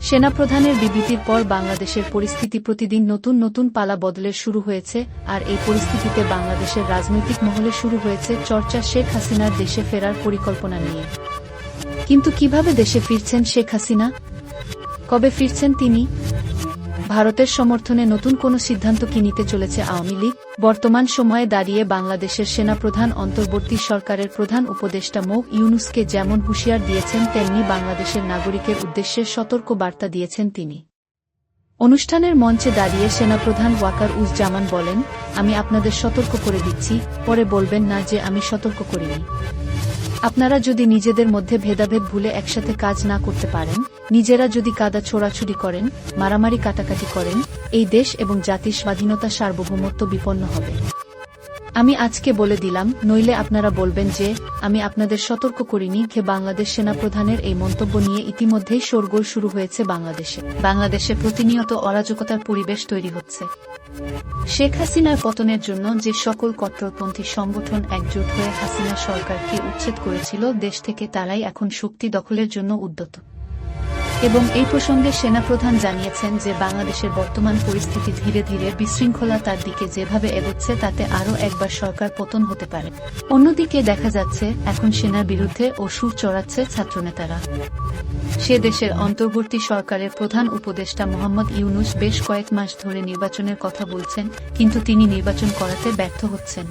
সেনাপ্রধানের বিবৃতির পর বাংলাদেশের পরিস্থিতি প্রতিদিন নতুন নতুন পালা বদলের শুরু হয়েছে, আর এই পরিস্থিতিতে বাংলাদেশের রাজনৈতিক মহলে শুরু হয়েছে চর্চা শেখ হাসিনার দেশে ফেরার পরিকল্পনা নিয়ে। কিন্তু কিভাবে দেশে ফিরছেন শেখ হাসিনা? কবে ফিরছেন তিনি? ভারতের সমর্থনে নতুন কোনো সিদ্ধান্ত কি নিতে চলেছে আওয়ামী লীগ? বর্তমান সময়ে দাঁড়িয়ে বাংলাদেশের সেনাপ্রধান অন্তর্বর্তী সরকারের প্রধান উপদেষ্টা মো. ইউনূসকে যেমন হুঁশিয়ার দিয়েছেন, তেমনি বাংলাদেশের নাগরিকের উদ্দেশ্যে সতর্ক বার্তা দিয়েছেন তিনি। অনুষ্ঠানের মঞ্চে দাঁড়িয়ে সেনাপ্রধান ওয়াকার-উজ-জামান বলেন, আমি আপনাদের সতর্ক করে দিচ্ছি, পরে বলবেন না যে আমি সতর্ক করিনি। আপনারা যদি নিজেদের মধ্যে ভেদাভেদ ভুলে একসাথে কাজ না করতে পারেন, নিজেরা যদি কাদা ছোড়াছুড়ি করেন, মারামারি কাটাকাটি করেন, এই দেশ এবং জাতির স্বাধীনতা সার্বভৌমত্ব বিপন্ন হবে। আমি আজকে বলে দিলাম, নইলে আপনারা বলবেন যে আমি আপনাদের সতর্ক করিনি। বাংলাদেশ সেনাপ্রধানের এই মন্তব্য নিয়ে ইতিমধ্যেই শোরগোল শুরু হয়েছে বাংলাদেশে প্রতিনিয়ত অরাজকতার পরিবেশ তৈরি হচ্ছে। শেখ হাসিনার পতনের জন্য যে সকল কট্টরপন্থী সংগঠন একজোট হয়ে হাসিনা সরকারকে উচ্ছেদ করেছিল দেশ থেকে, তারাই এখন শক্তি দখলের জন্য উদ্যত। এবং এই প্রসঙ্গে সেনাপ্রধান জানিয়েছেন যে বাংলাদেশের বর্তমান পরিস্থিতি ধীরে ধীরে বিশৃঙ্খলতার দিকে যেভাবে এগোচ্ছে, তাতে আরও একবার সরকার পতন হতে পারে। অন্যদিকে দেখা যাচ্ছে এখন সেনার বিরুদ্ধে ও সুর চড়াচ্ছে ছাত্রনেতারা। সে দেশের অন্তর্বর্তী সরকারের প্রধান উপদেষ্টা মোহাম্মদ ইউনূস বেশ কয়েক মাস ধরে নির্বাচনের কথা বলছেন, কিন্তু তিনি নির্বাচন করাতে ব্যর্থ হচ্ছেন।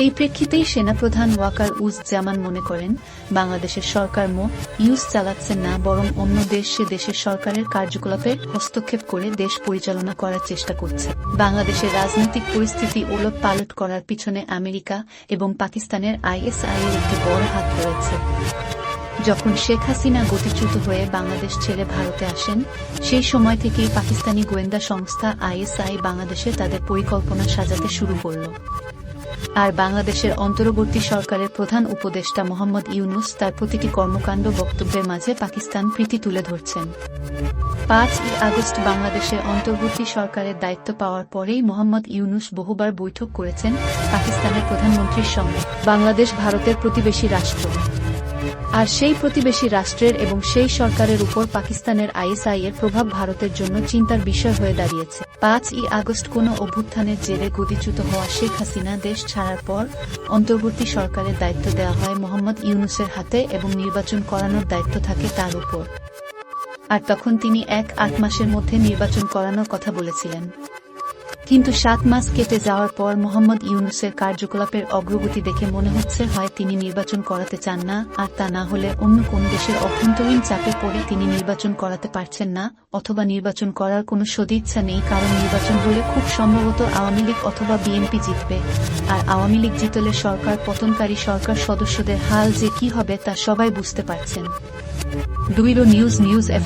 এই প্রেক্ষিতেই সেনাপ্রধান ওয়াকার-উজ-জামান মনে করেন, বাংলাদেশের সরকার মো. ইউনূস চালাচ্ছেন না, বরং অন্য দেশ সে দেশের সরকারের কার্যকলাপে হস্তক্ষেপ করে দেশ পরিচালনা করার চেষ্টা করছে। বাংলাদেশের রাজনৈতিক পরিস্থিতি ওলটপালট করার পিছনে আমেরিকা এবং পাকিস্তানের ISI এর একটি বড় হাত রয়েছে। যখন শেখ হাসিনা গতিচ্যুত হয়ে বাংলাদেশ ছেড়ে ভারতে আসেন, সেই সময় থেকেই পাকিস্তানি গোয়েন্দা সংস্থা ISI বাংলাদেশে তাদের পরিকল্পনা সাজাতে শুরু করল। আর বাংলাদেশের অন্তর্বর্তী সরকারের প্রধান উপদেষ্টা মোহাম্মদ ইউনূস তার প্রতিটি কর্মকাণ্ড বক্তব্যের মাঝে পাকিস্তান প্রীতি তুলে ধরছেন। 5ই আগস্ট বাংলাদেশের অন্তর্বর্তী সরকারের দায়িত্ব পাওয়ার পরেই মোহাম্মদ ইউনূস বহুবার বৈঠক করেছেন পাকিস্তানের প্রধানমন্ত্রীর সঙ্গে। বাংলাদেশ ভারতের প্রতিবেশী রাষ্ট্র, আর সেই প্রতিবেশী রাষ্ট্রের এবং সেই সরকারের উপর পাকিস্তানের ISI এর প্রভাব ভারতের জন্য চিন্তার বিষয় হয়ে দাঁড়িয়েছে। 5ই আগস্ট কোনো অভ্যুত্থানের জেরে গদিচ্যুত হওয়া শেখ হাসিনা দেশ ছাড়ার পর অন্তর্বর্তী সরকারের দায়িত্ব দেওয়া হয় মোহাম্মদ ইউনূসের হাতে এবং নির্বাচন করানোর দায়িত্ব থাকে তার উপর। আর তখন তিনি 1-8 মাসের মধ্যে নির্বাচন করানোর কথা বলেছিলেন। কিন্তু 7 মাস কেটে যাওয়ার পর মোহাম্মদ ইউনূসের কার্যকলাপের অগ্রগতি দেখে মনে হচ্ছে হয় তিনি নির্বাচন করাতে চান না, আর তা না হলে অন্য কোন দেশের অভ্যন্তরীণ চাপে পড়ে তিনি নির্বাচন করাতে পারছেন না, অথবা নির্বাচন করার কোনো সদিচ্ছা নেই, কারণ নির্বাচন হলে খুব সম্ভবত আওয়ামী লীগ অথবা বিএনপি জিতবে, আর আওয়ামী লীগ জিতলে সরকার পতনকারী সরকার সদস্যদের হাল যে কি হবে তা সবাই বুঝতে পারছেন। Bureau news F.